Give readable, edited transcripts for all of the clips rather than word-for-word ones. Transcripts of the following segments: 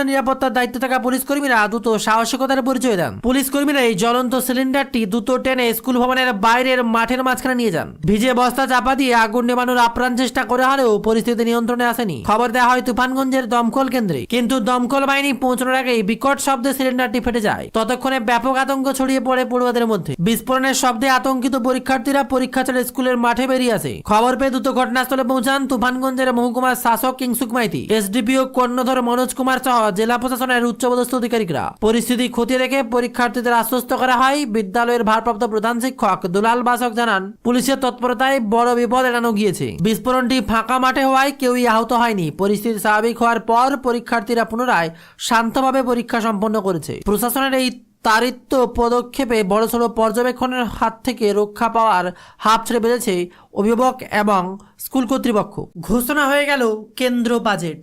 নিরাপত্তার দায়িত্বে থাকা পুলিশ কর্মীরা দ্রুত সাহসিকতার পরিচয় দেন। পুলিশ কর্মীরা এই জ্বলন্ত সিলিন্ডারটি দ্রুত টেনে স্কুল ভবনের বাইরের মাঠের মাঝখানে নিয়ে যান। ভিজে বস্তা চাপা দিয়ে আগুন নেভানোর আপ্রাণ চেষ্টা করে হলেও পরিস্থিতি নিয়ন্ত্রণে আসেনি। খবর দেওয়া হয় তুফানগঞ্জের দমকল কেন্দ্রে, কিন্তু দমকল বাহিনী পৌঁছানোর আগেই বিকট শব্দে সিলিন্ডারটি ফেটে যায়। ততক্ষণে ব্যাপক আতঙ্ক ছড়িয়ে পড়ে পড়ুয়াদের মধ্যে। বিস্ফোরণের শব্দে আতঙ্কিত পরীক্ষার্থীরা পরীক্ষা ছেড়ে স্কুলের মাঠে বেরিয়ে আসে। খবর পেয়ে দ্রুত ঘটনাস্থলে পৌঁছান তুফানগঞ্জের মহকুমার শাসক কিংসুক মাইতি, এসডিপিও কর্ণধর মনোজ কুমার সহ জেলা প্রশাসনের উচ্চপদস্থ আধিকারিকরা। পরিস্থিতি খতিয়ে দেখে পরীক্ষার্থীদের আশ্বস্ত করা হয়। বিদ্যালয়ের ভারপ্রাপ্ত প্রধান শিক্ষক দুলাল বাসক জানান, পুলিশের তৎপরতায় বড় বিপদ এড়ানো গিয়েছে। বিস্ফোরণটি ফাঁকা মাঠে হওয়ায় কেউই আহত হয়নি। পরিস্থিতি স্বাভাবিক হওয়ার পর পরীক্ষার্থীরা পুনরায় শান্তভাবে পরীক্ষা সম্পন্ন করেছে। প্রশাসনের এই তাড়িত পদক্ষেপে বড়সড় পর্যবেক্ষণের হাত থেকে রক্ষা পাওয়ার হাফ ছেড়ে বেঁধেছে অভিভাবক এবং স্কুল কর্তৃপক্ষ। ঘোষণা হয়ে গেল কেন্দ্র বাজেট।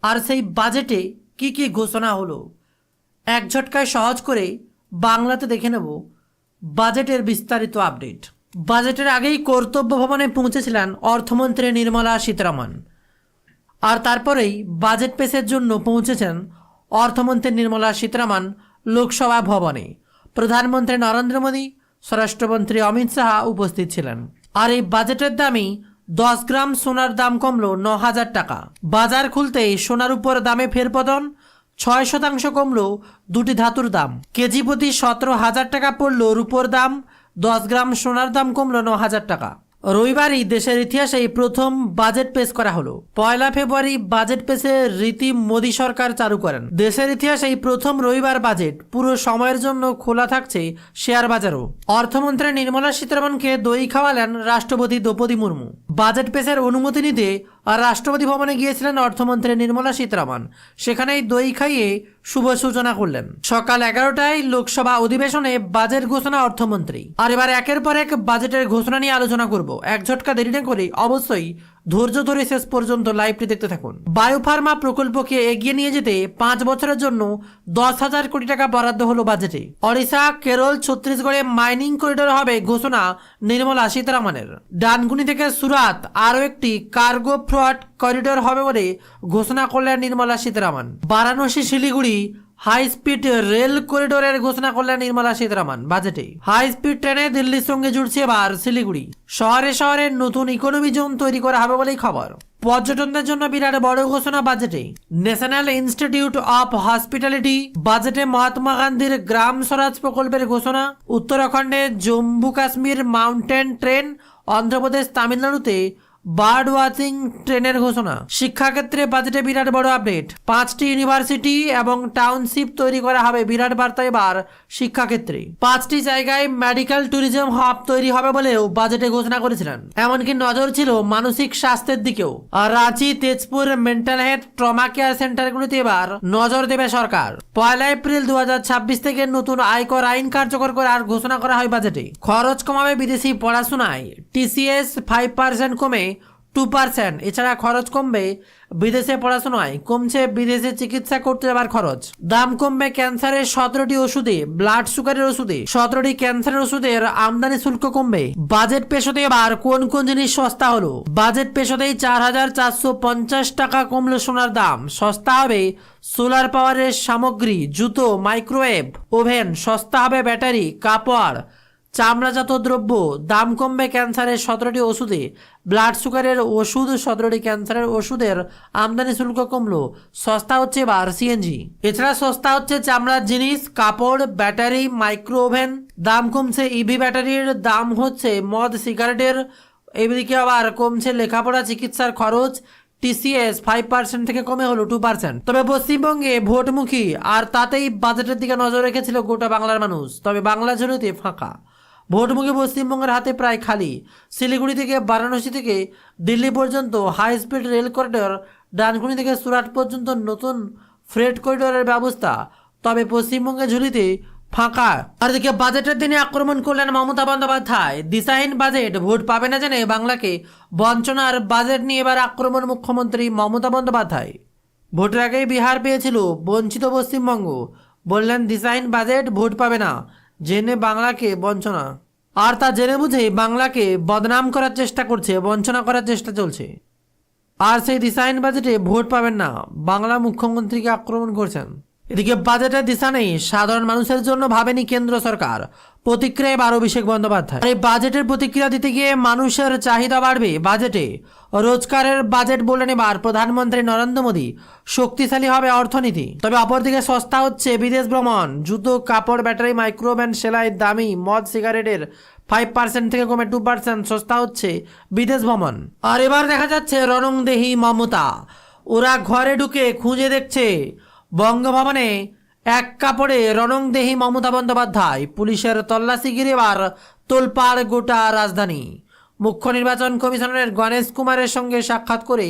আর সেই বাজেটে কি কি ঘোষণা হলো এক ঝটকায় সহজ করে বাংলাতে দেখে নেব বাজেটের বিস্তারিত আপডেট। বাজেটের আগেই কর্তব্য ভবনে পৌঁছেছিলেন অর্থমন্ত্রী নির্মলা সীতারামন, আর তারপরেই বাজেট পেশের জন্য পৌঁছেছেন অর্থমন্ত্রী নির্মলা সীতারামন লোকসভা ভবনে। প্রধানমন্ত্রী নরেন্দ্র মোদী, স্বরাষ্ট্রমন্ত্রী অমিত শাহ উপস্থিত ছিলেন। আর এই বাজেটের দামই 10 গ্রাম সোনার দাম কমলো 9,000 টাকা। বাজার খুলতেই সোনার উপর দামে ফেরপতন, 6% কমলো দুটি ধাতুর দাম। কেজি প্রতি 17,000 টাকা পড়লো রূপোর দাম, 10 গ্রাম সোনার দাম কমলো 9,000 টাকা। রবিবারই দেশের ইতিহাসে প্রথম বাজেট পেশ করা হলো। 1 ফেব্রুয়ারি বাজেট পেশের রীতি মোদী সরকার চালু করেন। দেশের ইতিহাসে প্রথম রবিবার বাজেট পুরো সময়ের জন্য খোলা থাকছে শেয়ার বাজারও। অর্থমন্ত্রী নির্মলা সীতারামনকে দই খাওয়ালেন রাষ্ট্রপতি দ্রৌপদী মুর্মু। বাজেট পেশের অনুমতি নিতে আর রাষ্ট্রপতি ভবনে গিয়েছিলেন অর্থমন্ত্রী নির্মলা সীতারামন। সেখানেই দই খাইয়ে শুভ সূচনা করলেন। সকাল 11টায় লোকসভা অধিবেশনে বাজেট ঘোষণা অর্থমন্ত্রী। আর এবার একের পর এক বাজেটের ঘোষণা নিয়ে আলোচনা করব। এক ঝটকা দেরি না করে অবশ্যই ধৈর্য ধরে শেষ পর্যন্ত লাইভটি দেখতে থাকুন। বায়োফার্মা প্রকল্পকে এগিয়ে নিয়ে যেতে 5 বছরের জন্য 10,000 কোটি টাকা বরাদ্দ হলো বাজেটে। ওড়িশা, কেরল, ছত্তিশগড়ে মাইনিং করিডোর হবে ঘোষণা নির্মলা সীতারামনের। ডানকুনি থেকে সুরাত আরও একটি কার্গো ফ্রড করিডোর হবে বলে ঘোষণা করলেন Nirmala Sitharaman. Varanasi Siliguri high speed rail করিডোরের ঘোষণা করলেন নির্মলা সীতারামন বাজেটে। হাই স্পিড ট্রেনে দিল্লির সঙ্গে জুড়ছে এবার শিলিগুড়ি। শহরে শহরে নতুন ইকোনমি জোন তৈরি করা হবে বলেই খবর। পর্যটনদের জন্য বিরাট বড় ঘোষণা বাজেটে। ন্যাশনাল ইনস্টিটিউট অফ হসপিটালিটি বাজেটে মহাত্মা গান্ধীর গ্রাম স্বরাজ প্রকল্পের ঘোষণা। উত্তরাখণ্ডে জম্মু কাশ্মীর মাউন্টেন ট্রেন, অন্ধ্রপ্রদেশ তামিলনাড়ুতে বার্ড ওয়াচিং ট্রেনের ঘোষণা। শিক্ষাক্ষেত্রে বাজেটে বিরাট বড় আপডেট। 5টি ইউনিভার্সিটি এবং টাউনশিপ তৈরি করা হবে, বিরাট বার্তা এবার শিক্ষাক্ষেত্রে। 5টি জায়গায় মেডিকেল ট্যুরিজম হাব তৈরি হবে বলেও বাজেটে ঘোষণা করেছিলেন। এমনকি নজর ছিল মানসিক স্বাস্থ্যের দিকেও। আর Ranchi, Tezpur mental health trauma care সেন্টারগুলিতে এবার নজর দেবে সরকার। 1 এপ্রিল 2026 থেকে নতুন আয়কর আইন কার্যকর করার ঘোষণা করা হয় বাজেটে। খরচ কমাবে বিদেশি পড়াশোনায়। টিসিএস 5% কমে 2%। এছাড়া খরচ কমবে বিদেশে পড়াশোনায়, কমছে বিদেশে চিকিৎসা করতে যাবার খরচ। দাম কমবে ক্যান্সারের 17টি ওষুধে, ব্লাড সুগারের ওষুধে 17টি ক্যান্সারের ওষুধের আমদানি শুল্ক কমবে। বাজেট পেশ হতে এবার কোন কোন জিনিস সস্তা হলো। বাজেট পেশ হতেই 4,450 টাকা কমলো সোনার দাম। সস্তা হবে সোলার পাওয়ারের সামগ্রী, জুতো, মাইক্রোওয়েভ ওভেন। সস্তা হবে ব্যাটারি, কাপড়, চামড়াজাত দ্রব্য। দাম কমবে ক্যান্সারের 17টি ওষুধে, ব্লাড সুগারের ওষুধ 17টি ক্যান্সারের ওষুধের আমদানি শুল্ক কমলো। সস্তা হচ্ছে এবার সিএনজি। এছাড়া সস্তা হচ্ছে চামড়ার জিনিস, কাপড়, ব্যাটারি, মাইক্রো ওভেন। দাম কমছে ইভি ব্যাটারির, দাম হচ্ছে মদ সিগারেটের। এদিকে আবার কমছে লেখাপড়া চিকিৎসার খরচ। টিসিএস 5% থেকে কমে হলো 2%। তবে পশ্চিমবঙ্গে ভোটমুখী, আর তাতেই বাজেটের দিকে নজর রেখেছিল গোটা বাংলার মানুষ। তবে বাংলা ঝুড়িতে ফাঁকা। ভোটমুখী পশ্চিমবঙ্গের হাতে প্রায় খালি। শিলিগুড়ি থেকে বারাণসী থেকে দিল্লি পর্যন্ত high speed rail corridor, Dankuni থেকে সুরাট পর্যন্ত নতুন ফ্রেট করিডোরের ব্যবস্থা। তবে পশ্চিমবঙ্গের ঝুলিতে ফাঁকা। আর দিকে বাজেটের দিনে আক্রমণ করলেন মমতা বন্দ্যোপাধ্যায়। দিশাহীন বাজেট, ভোট পাবে না জেনে বাংলাকে বঞ্চনার বাজেট নিয়ে এবার আক্রমণ মুখ্যমন্ত্রী মমতা বন্দ্যোপাধ্যায়। ভোটের আগেই বিহার পেয়েছিল, বঞ্চিত পশ্চিমবঙ্গ। বললেন দিশাহীন বাজেট, ভোট পাবে না জেনে বাংলাকে বঞ্চনা। আর তা জেনে বুঝে বাংলাকে বদনাম করার চেষ্টা করছে, বঞ্চনা করার চেষ্টা চলছে। আর সেই দিশাহীন বাজেটে ভোট পাবেন না, বাংলা মুখ্যমন্ত্রীকে আক্রমণ করছেন। এদিকে বাজেটের দিশা নেই, সাধারণ মানুষের জন্য ভাবেনি কেন্দ্র সরকার, প্রতিক্রিয়া এবার অভিষেক বন্দ্যোপাধ্যায়। এই বাজেটের প্রতিক্রিয়া দিতে গিয়ে মানুষের চাহিদা বাড়বে বাজেটে, রোজগারের বাজেট বললেন এবার প্রধানমন্ত্রী নরেন্দ্র মোদী। শক্তিশালী হবে অর্থনীতি। তবে অপরদিকে সস্তা হচ্ছে বিদেশ ভ্রমণ, জুতো, কাপড়, ব্যাটারি, মাইক্রোভ্যান, সেলাই, দামি মদ, সিগারেটের 5% থেকে কমে 2% সস্তা হচ্ছে বিদেশ ভ্রমণ। আর এবার দেখা যাচ্ছে রণংদেহী মমতা, ওরা ঘরে ঢুকে খুঁজে দেখছে বঙ্গভবনে এক কাপড়ে রণংদেহী মমতা বন্দ্যোপাধ্যায়। পুলিশের তল্লাশি ঘিরে এবার তোলপাড় গোটা রাজধানী। মুখ্য নির্বাচন কমিশনারের গণেশ কুমারের সঙ্গে সাক্ষাৎ করে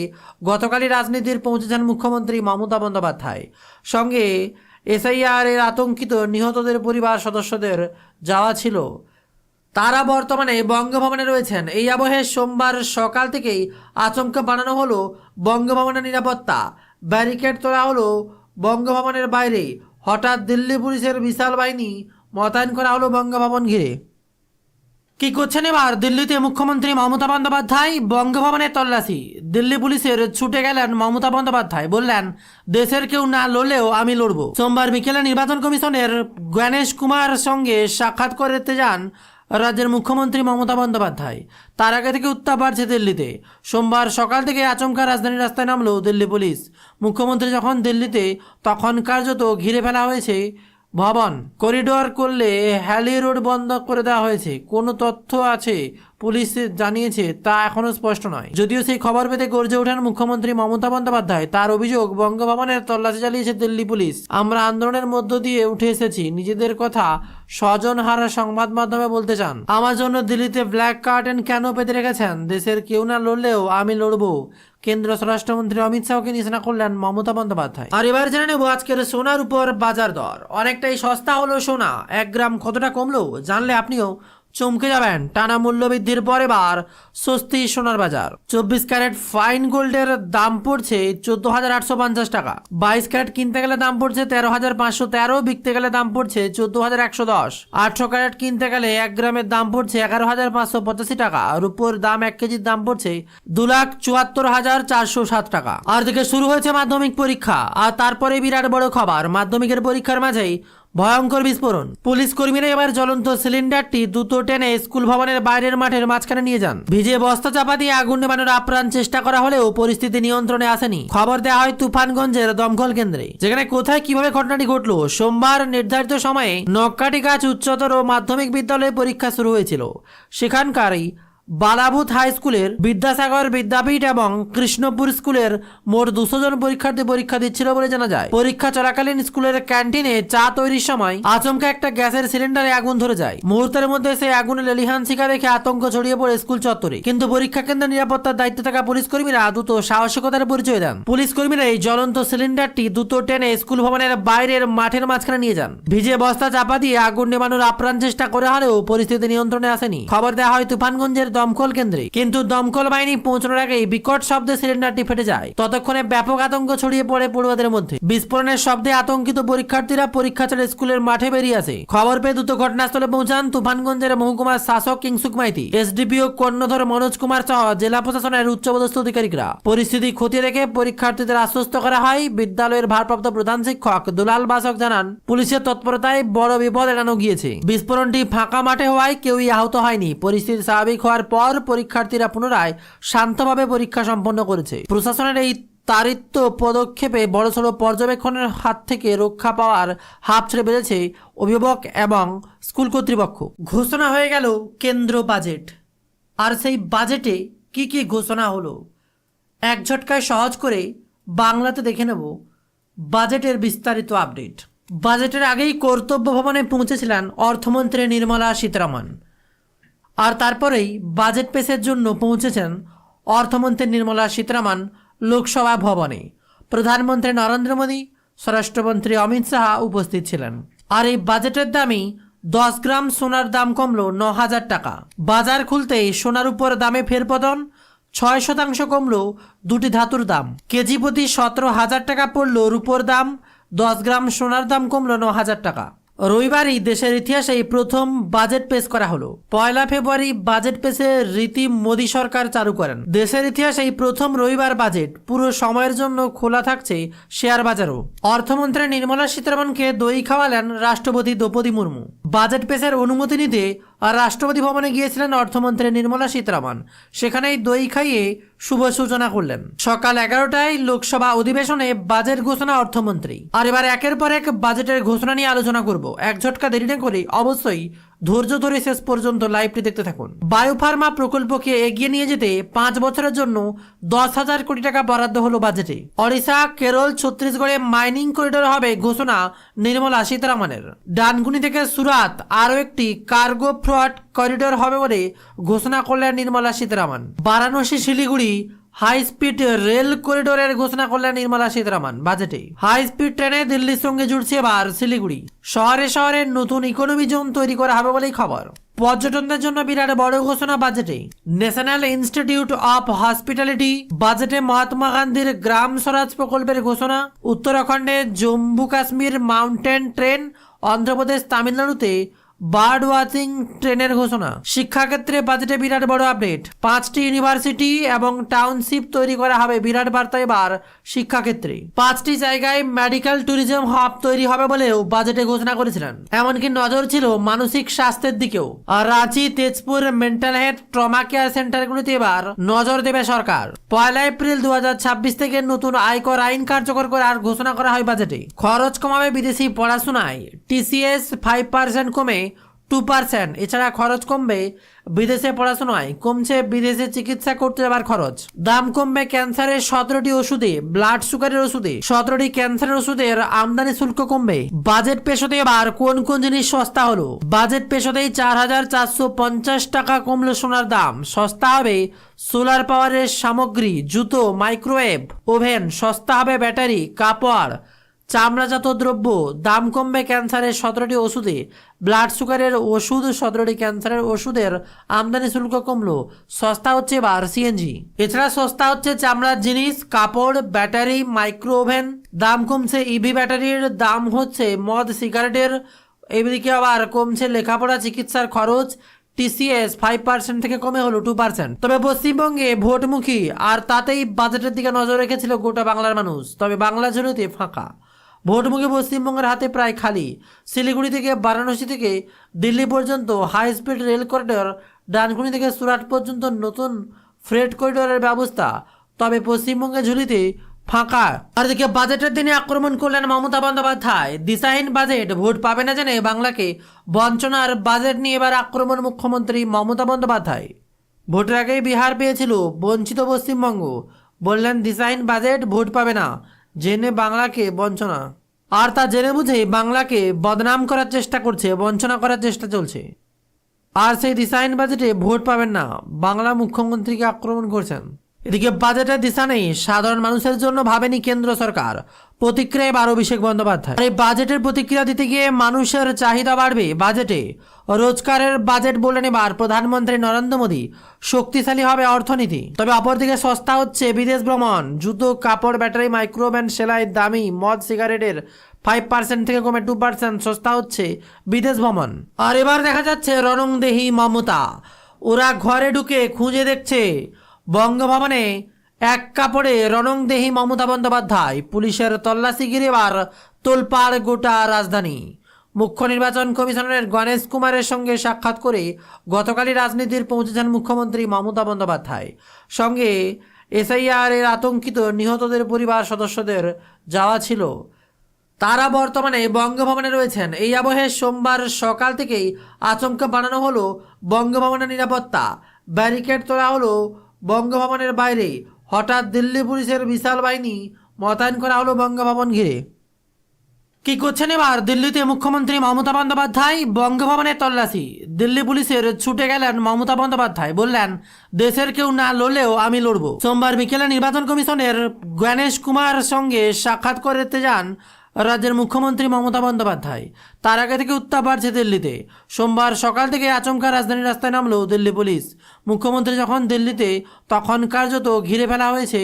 গতকালই রাজনীতির পৌঁছেছেন মুখ্যমন্ত্রী মমতা বন্দ্যোপাধ্যায়। সঙ্গে এসআইআর এর আতঙ্কিত নিহতদের পরিবার সদস্যদের যাওয়া ছিল। তারা বর্তমানে বঙ্গভবনে রয়েছেন। এই আবহে সোমবার সকাল থেকেই আচমকা বানানো হলো বঙ্গভবনের নিরাপত্তা। ব্যারিকেড তোলা হলো বঙ্গভবনের বাইরে। হঠাৎ দিল্লি পুলিশের বিশাল বাহিনী মোতায়েন করা হলো বঙ্গভবন ঘিরে। কি করছেন এবার দিল্লিতে মুখ্যমন্ত্রী মমতা বন্দ্যোপাধ্যায়? বঙ্গভবনের তল্লাশি। দিল্লি পুলিশের ছুটে গেলেন মমতা বন্দ্যোপাধ্যায়, বললেন দেশের কেউ না লড়লেও আমি লড়ব। সোমবার বিকেলে নির্বাচন কমিশনের গণেশ কুমার সঙ্গে সাক্ষাৎ করতে যান রাজ্যের মুখ্যমন্ত্রী মমতা বন্দ্যোপাধ্যায়। তার আগে থেকে উত্তাপ বাড়ছে দিল্লিতে। সোমবার সকাল থেকে আচমকা রাজধানীর রাস্তায় নামলো দিল্লি পুলিশ। মুখ্যমন্ত্রী যখন দিল্লিতে, তখন কার্যত ঘিরে ফেলা হয়েছে ভবন। করিডোর করলে হ্যালি রোড বন্ধ করে দেওয়া হয়েছে। কোনো তথ্য আছে পুলিশ জানিয়েছে তা এখনো স্পষ্ট নয়। যদিও সেই খবর পেতে গর্জে ওঠেন মুখ্যমন্ত্রী মমতা বন্দ্যোপাধ্যায়। তার অভিযোগ, বঙ্গভবনের তল্লাশি চালিয়েছে দিল্লি পুলিশ। আমরা আন্দোলনের মধ্য দিয়ে উঠে এসেছি, নিজেদের কথা স্বজনহারা সংবাদ মাধ্যমে বলতে চান। আমার জন্য দিল্লিতে ব্ল্যাক কার্টেন কেন পেতে রেখেছেন? দেশের কেউ না লড়লেও আমি লড়বো। কেন্দ্র স্বরাষ্ট্রমন্ত্রী অমিত শাহকে নিশানা করলেন মমতা বন্দ্যোপাধ্যায়। আর এবার জেনে নেব আজকের সোনার উপর বাজার দর। অনেকটাই সস্তা হলো সোনা। 1 গ্রাম কতটা কমলো জানলে আপনিও চমকে যাবেন। টানা মূল্য বৃদ্ধির পর এবার স্বস্তি সোনার বাজার। 24 ক্যারেট ফাইন গোল্ডের দাম পড়ছে 14,850 টাকা। 22 ক্যারেট কিনতে গেলে দাম পড়ছে 13,513, বিকতে গেলে দাম পড়ছে 14,110। 18 ক্যারেট কিনতে গেলে 1 গ্রামের দাম পড়ছে 11,585 টাকা। রূপোর দাম 1 কেজির দাম পড়ছে 2,74,407 টাকা। আর দিকে শুরু হয়েছে মাধ্যমিক পরীক্ষা। আর তারপরে বিরাট বড় খবর, মাধ্যমিকের পরীক্ষার মাঝেই ভয়ঙ্কর বিস্ফোরণ। পুলিশ কর্মীরা এবার জ্বলন্ত সিলিন্ডারটি দ্রুত টেনে স্কুল ভবনের বাইরের মাঠের মাঝখানে নিয়ে যান। ভিজে বস্তা চাপা দিয়ে আগুন নেভানোর আপ্রাণ চেষ্টা করা হলেও পরিস্থিতি নিয়ন্ত্রণে আসেনি। খবর দেওয়া হয় তুফানগঞ্জের দমকল কেন্দ্রে, যেখানে কোথায় কিভাবে ঘটনাটি ঘটলো। সোমবার নির্ধারিত সময়ে নক্কাটি গাছ উচ্চতর মাধ্যমিক বিদ্যালয়ে পরীক্ষা শুরু হয়েছিল। সেখানকারই বালাভূত হাই স্কুলের, বিদ্যাসাগর বিদ্যাপীঠ এবং কৃষ্ণপুর স্কুলের মোট 200 জন পরীক্ষার্থী পরীক্ষা দিচ্ছিল বলে জানা যায়। পরীক্ষা চলাকালীন স্কুলের ক্যান্টিনে চা তৈরির সময় আচমকা একটা গ্যাসের সিলিন্ডারে আগুন ধরে যায়। মুহূর্তের মধ্যে সেই আগুনে লেলিহান শিখা দেখে আতঙ্ক ছড়িয়ে পড়ে স্কুল চত্বরে। কিন্তু পরীক্ষা কেন্দ্রের নিরাপত্তার দায়িত্বে থাকা পুলিশ কর্মীরা দ্রুত সাহসিকতার পরিচয় দেন। পুলিশ কর্মীরা এই জ্বলন্ত সিলিন্ডারটি দ্রুত টেনে স্কুল ভবনের বাইরের মাঠের মাঝখানে নিয়ে যান। ভিজে বস্তা চাপা দিয়ে আগুন নেভানোর আপ্রাণ চেষ্টা করা হলেও পরিস্থিতি নিয়ন্ত্রণে আসেনি। খবর দেওয়া হয় তুফানগঞ্জের দমকল কেন্দ্রে, কিন্তু দমকল বাহিনী পৌঁছানোর আগেই বিকট শব্দে সিলিন্ডারটি ফেটে যায়। ততক্ষণে ব্যাপক আতঙ্ক ছড়িয়ে পড়ে পড়ুয়াদের মধ্যে। বিস্ফোরণের শব্দে আতঙ্কিত পরীক্ষার্থীরা পরীক্ষা ছেড়ে স্কুলের মাঠে বেরিয়ে আসে। খবর পেয়ে দ্রুত ঘটনাস্থলে পৌঁছান তুফানগঞ্জের মহকুমার শাসক কিংসুক মাইতি, এসডিপিও কর্ণধর মনোজ কুমার সহ জেলা প্রশাসনের উচ্চপদস্থ আধিকারিকরা। পরিস্থিতি খতিয়ে দেখে পরীক্ষার্থীদের আশ্বস্ত করা হয়। বিদ্যালয়ের ভারপ্রাপ্ত প্রধান শিক্ষক দুলাল বাসক জানান, পুলিশের তৎপরতায় বড় বিপদ এড়ানো গিয়েছে। বিস্ফোরণটি ফাঁকা মাঠে হওয়ায় কেউই আহত হয়নি। পরিস্থিতি স্বাভাবিক হওয়ার পর পরীক্ষার্থীরা পুনরায় শান্তভাবে পরীক্ষা সম্পন্ন করেছে। প্রশাসনের এই তারিত্ব পদক্ষেপে বড়সড় পর্যবেক্ষণের হাত থেকে রক্ষা পাওয়ার হাফ ছেড়ে বেড়েছে অভিভাবক এবং স্কুল কর্তৃপক্ষ। ঘোষণা হয়ে গেল কেন্দ্র বাজেট। আর সেই বাজেটে কি কি ঘোষণা হলো এক ঝটকায় সহজ করে বাংলাতে দেখে নেব বাজেটের বিস্তারিত আপডেট। বাজেটের আগেই কর্তব্য ভবনে পৌঁছেছিলেন অর্থমন্ত্রী নির্মলা সীতারামন। আর তারপরেই বাজেট পেশের জন্য পৌঁছেছেন অর্থমন্ত্রী নির্মলা সীতারামন লোকসভা ভবনে। প্রধানমন্ত্রী নরেন্দ্র মোদী, স্বরাষ্ট্রমন্ত্রী অমিত শাহ উপস্থিত ছিলেন। আর এই বাজেটের দামই 10 গ্রাম সোনার দাম কমলো 9,000 টাকা। বাজার খুলতেই সোনার উপর দামে ফেরপতন, 6% কমলো দুটি ধাতুর দাম। কেজি প্রতি 17,000 টাকা পড়লো রূপোর দাম। 10 গ্রাম সোনার দাম কমলো 9,000 টাকা। রবিবারই দেশের ইতিহাসে প্রথম বাজেট পেশ করা হলো। 1 ফেব্রুয়ারি বাজেট পেশের রীতি মোদী সরকার চালু করেন। দেশের ইতিহাসে প্রথম রবিবার বাজেট পুরো সময়ের জন্য খোলা থাকছে শেয়ার বাজারও। অর্থমন্ত্রী নির্মলা সীতারমণকে দই খাওয়ালেন রাষ্ট্রপতি দ্রৌপদী মুর্মু। বাজেট পেশের অনুমতি নিতে রাষ্ট্রপতি ভবনে গিয়েছিলেন অর্থমন্ত্রী নির্মলা সীতারমণ। সেখানেই দই খাইয়ে শুভ সূচনা করলেন। সকাল 11টায় লোকসভা অধিবেশনে বাজেট ঘোষণা অর্থমন্ত্রী। আর এবার একের পর এক বাজেটের ঘোষণা নিয়ে আলোচনা করব। এক ঝটকা দেরি না করে অবশ্যই ধৈর্য ধরে শেষ পর্যন্ত লাইভটি দেখতে থাকুন। বায়োফার্মা প্রকল্পকে এগিয়ে নিয়ে যেতে 5 বছরের জন্য 10,000 কোটি টাকা বরাদ্দ হলো বাজেটে। ওড়িশা, কেরল, ছত্তিশগড়ে মাইনিং করিডোর হবে ঘোষণা নির্মলা সীতারামনের। ডানকুনি থেকে সুরাত আরও একটি কার্গো ফ্রড করিডোর হবে বলে ঘোষণা করলেন Nirmala Sitharaman. Varanasi, Siliguri high speed rail করিডোরের ঘোষণা করলেন নির্মলা সীতারামন বাজেটে। হাই স্পিড ট্রেনে দিল্লির সঙ্গে জুড়ছে এবার শিলিগুড়ি। শহরে শহরে নতুন ইকোনমি জোন তৈরি করা হবে বলেই খবর। পর্যটনদের জন্য বিরাট বড় ঘোষণা বাজেটে। ন্যাশনাল ইনস্টিটিউট অফ হসপিটালিটি বাজেটে মহাত্মা গান্ধীর গ্রাম স্বরাজ প্রকল্পের ঘোষণা। উত্তরাখণ্ডে জম্মু কাশ্মীর মাউন্টেন ট্রেন, অন্ধ্রপ্রদেশ, তামিলনাড়ুতে বার্ড ওয়াচিং ট্রেনের ঘোষণা। শিক্ষাক্ষেত্রে বাজেটে বিরাট বড় আপডেট। 5টি ইউনিভার্সিটি এবং টাউনশিপ তৈরি করা হবে। বিরাট বার্তা এবার শিক্ষাক্ষেত্রে। 5টি জায়গায় মেডিকেল ট্যুরিজম হাব তৈরি হবে বলেও বাজেটে ঘোষণা করেছিলেন। এমনকি নজর ছিল মানসিক স্বাস্থ্যের দিকেও। আর Ranchi, Tezpur mental health trauma care সেন্টারগুলিতে এবার নজর দেবে সরকার। 1 এপ্রিল 2026 থেকে নতুন আয়কর আইন কার্যকর করার ঘোষণা করা হয় বাজেটে। খরচ কমাবে বিদেশি পড়াশোনায়। TCS 5% কমে 2%। এছাড়া খরচ কমবে বিদেশে পড়াশোনায়। কমছে বিদেশে চিকিৎসা করতে যাবার খরচ। দাম কমবে ক্যান্সারের 17টি ওষুধে, ব্লাড সুগারের ওষুধে 17টি ক্যান্সারের ওষুধের আমদানি শুল্ক কমবে। বাজেট পেশ হতে এবার কোন কোন জিনিস সস্তা হলো। বাজেট পেশ হতেই 4,450 টাকা কমলো সোনার দাম। সস্তা হবে সোলার পাওয়ারের সামগ্রী, জুতো, মাইক্রোওয়েভ ওভেন। সস্তা হবে ব্যাটারি, কাপড়, চামড়াজাত দ্রব্য। দাম কমবে ক্যান্সারের 17টি ওষুধে, ব্লাড সুগারের ওষুধ 17টি ক্যান্সারের ওষুধের আমদানি শুল্ক কমলো। সস্তা হচ্ছে এবার সিএনজি। এছাড়া সস্তা হচ্ছে চামড়ার জিনিস, কাপড়, ব্যাটারি, মাইক্রো ওভেন। দাম কমছে ইভি ব্যাটারির। দাম হচ্ছে মদ, সিগারেটের। এদিকে আবার কমছে লেখাপড়া, চিকিৎসার খরচ। TCS 5% থেকে কমে হলো 2%। তবে পশ্চিমবঙ্গে ভোটমুখী, আর তাতেই বাজেটের দিকে নজর রেখেছিল গোটা বাংলার মানুষ। তবে বাংলা ঝুলিতে ফাঁকা। ভোটমুখী পশ্চিমবঙ্গের হাতে প্রায় খালি। শিলিগুড়ি থেকে বারাণসী থেকে দিল্লি পর্যন্ত high speed rail corridor, Dankuni থেকে সুরাট পর্যন্ত নতুন ফ্রেট করিডোরের ব্যবস্থা। তবে পশ্চিমবঙ্গের ঝুলিতে ফাঁকা। আর দিকে বাজেটের দিনে আক্রমণ করলেন মমতা বন্দ্যোপাধ্যায়। দিশাহীন বাজেট, ভোট পাবে না জেনে বাংলাকে বঞ্চনার বাজেট নিয়ে এবার আক্রমণ মুখ্যমন্ত্রী মমতা বন্দ্যোপাধ্যায়। ভোটের আগেই বিহার পেয়েছিল, বঞ্চিত পশ্চিমবঙ্গ। বললেন দিশাহীন বাজেট, ভোট পাবে না জেনে বাংলাকে বঞ্চনা। আর তা জেনে বুঝেই বাংলাকে বদনাম করার চেষ্টা করছে, বঞ্চনা করার চেষ্টা চলছে। আর সেই দিশাহীন বাজেটে ভোট পাবেন না বাংলা মুখ্যমন্ত্রীকে আক্রমণ করছেন। এদিকে বাজেটের দিশা নেই, সাধারণ মানুষের জন্য ভাবেনি কেন্দ্র সরকার। প্রতিক্রিয়া এবার অভিষেক বন্দ্যোপাধ্যায়। এই বাজেটের প্রতিক্রিয়া দিতে গিয়ে মানুষের চাহিদা বাড়বে বাজেটে। রোজগারের বাজেট বললেন এবার প্রধানমন্ত্রী নরেন্দ্র মোদী। শক্তিশালী হবে অর্থনীতি। তবে অপরদিকে সস্তা হচ্ছে বিদেশ ভ্রমণ। জুতো, কাপড়, ব্যাটারি, মাইক্রোওভেন, সেলাই, দামি মদ, সিগারেটের 5% থেকে কমে 2%। সস্তা হচ্ছে বিদেশ ভ্রমণ। আর এবার দেখা যাচ্ছে রণংদেহী মমতা। ওরা ঘরে ঢুকে খুঁজে দেখছে বঙ্গভবনে এক কাপড়ে রণংদেহী মমতা বন্দ্যোপাধ্যায়। পুলিশের তল্লাশি ঘিরে এবার তোলপাড় গোটা রাজধানী। মুখ্য নির্বাচন কমিশনারের গণেশ কুমারের সঙ্গে সাক্ষাৎ করে গতকালই রাজনীতির পৌঁছেছেন মুখ্যমন্ত্রী মমতা বন্দ্যোপাধ্যায়। সঙ্গে SIR এর আতঙ্কিত নিহতদের পরিবার সদস্যদের যাওয়া ছিল। তারা বর্তমানে বঙ্গভবনে রয়েছেন। এই আবহে সোমবার সকাল থেকেই আচমকা বানানো হলো বঙ্গভবনের নিরাপত্তা। ব্যারিকেড তোলা হলো বঙ্গভবনের বাইরে। হঠাৎ দিল্লি পুলিশের বিশাল বাহিনী মোতায়েন করা হলো বঙ্গভবন ঘিরে। কি করছেন এবার দিল্লিতে মুখ্যমন্ত্রী মমতা বন্দ্যোপাধ্যায়? বঙ্গভবনের তল্লাশি। দিল্লি পুলিশের ছুটে গেলেন মমতা বন্দ্যোপাধ্যায়। বললেন, দেশের কেউ না লড়লেও আমি লড়ব। সোমবার বিকেলে নির্বাচন কমিশনের গণেশ কুমার সঙ্গে সাক্ষাৎ করতে যান রাজ্যের মুখ্যমন্ত্রী মমতা বন্দ্যোপাধ্যায়। তার আগে থেকে উত্তাপ বাড়ছে দিল্লিতে। সোমবার সকাল থেকে আচমকা রাজধানীর রাস্তায় নামলো দিল্লি পুলিশ। মুখ্যমন্ত্রী যখন দিল্লিতে, তখন কার্যত ঘিরে ফেলা হয়েছে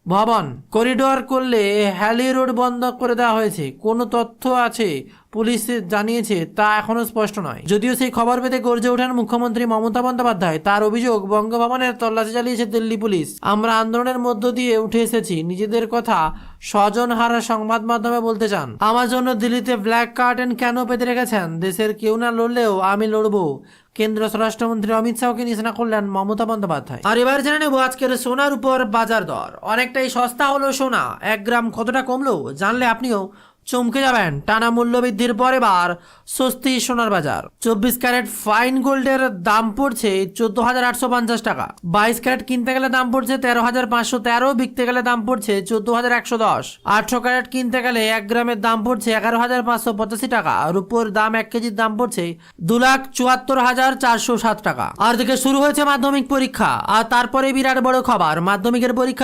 ভবন। করিডোর করলে হ্যালি রোড বন্ধ করে দেওয়া হয়েছে। কোনো তথ্য আছে পুলিশ জানিয়েছে তা এখনো স্পষ্ট নয়। যদিও সেই খবর পেতে গর্জে ওঠেন মুখ্যমন্ত্রী মমতা বন্দ্যোপাধ্যায়। তার অভিযোগ, বঙ্গভবনের তল্লাশি চালিয়েছে দিল্লি পুলিশ। আমরা আন্দোলনের মধ্য দিয়ে উঠে এসেছি, নিজেদের কথা স্বজন হারা সংবাদ মাধ্যমে বলতে চান। আমার জন্য দিল্লিতে ব্ল্যাক কার্টেন কেন পেতে রেখেছেন? দেশের কেউ না লড়লেও আমি লড়বো। কেন্দ্রীয় স্বরাষ্ট্রমন্ত্রী অমিত শাহকে নিশানা করলেন মমতা বন্দ্যোপাধ্যায়। আর এবার জেনে নেব আজকের সোনার উপর বাজার দর। অনেকটাই সস্তা হলো সোনা, 1 গ্রাম কতটা কমলো জানলে আপনিও চমকে যাবেন। টানা মূল্য বৃদ্ধির পর এবার স্বস্তি সোনার বাজার। 24 ক্যারেট ফাইন গোল্ডের দাম পড়ছে 14,850 টাকা। 22 ক্যারেট কিনতে গেলে দাম পড়ছে 13,513, বিকতে গেলে দাম পড়ছে 14,110। 18 ক্যারেট কিনতে গেলে 1 গ্রামের দাম পড়ছে 11,585 টাকা। রূপোর দাম 1 কেজির দাম পড়ছে 2,74,407 টাকা। আর দিকে শুরু হয়েছে মাধ্যমিক পরীক্ষা, আর তারপরে বিরাট বড় খবর, মাধ্যমিকের পরীক্ষা